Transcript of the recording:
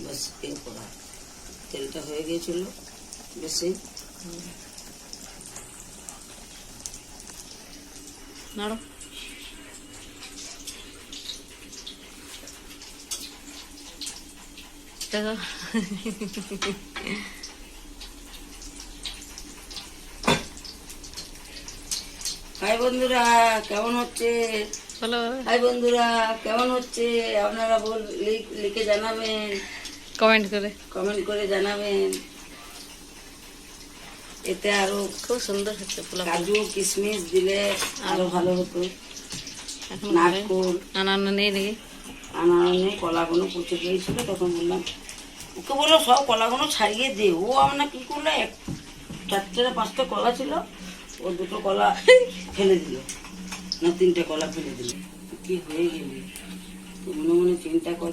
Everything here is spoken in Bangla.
বাস এর করা তেলটা হয়ে গিয়েছিল বেশি নাড়ো। দেখো হাই বন্ধুরা কেমন হচ্ছে? বলো হাই বন্ধুরা কেমন হচ্ছে? আপনারা লিখে জানাবেন, কমেন্ট করে জানাবেন। এতে আরো খুব সুন্দর হচ্ছে পোলাও। কাজু কিশমিশ দিলে আরো ভালো হতো। এখন নারকোল আনানো নেই দেখি, আনারনে কলাগুলো পচে গিয়েছিল, তখন বললাম ওকে বললো সব কলাগুলো ছাড়িয়ে দে। ও আমরা কি করলো, 4-5টা কলা ছিল, ও 2টো কলা ফেলে দিল, না 3টে কলা ফেলে দিল। কি হয়ে গেলি মনে মনে চিন্তা কর।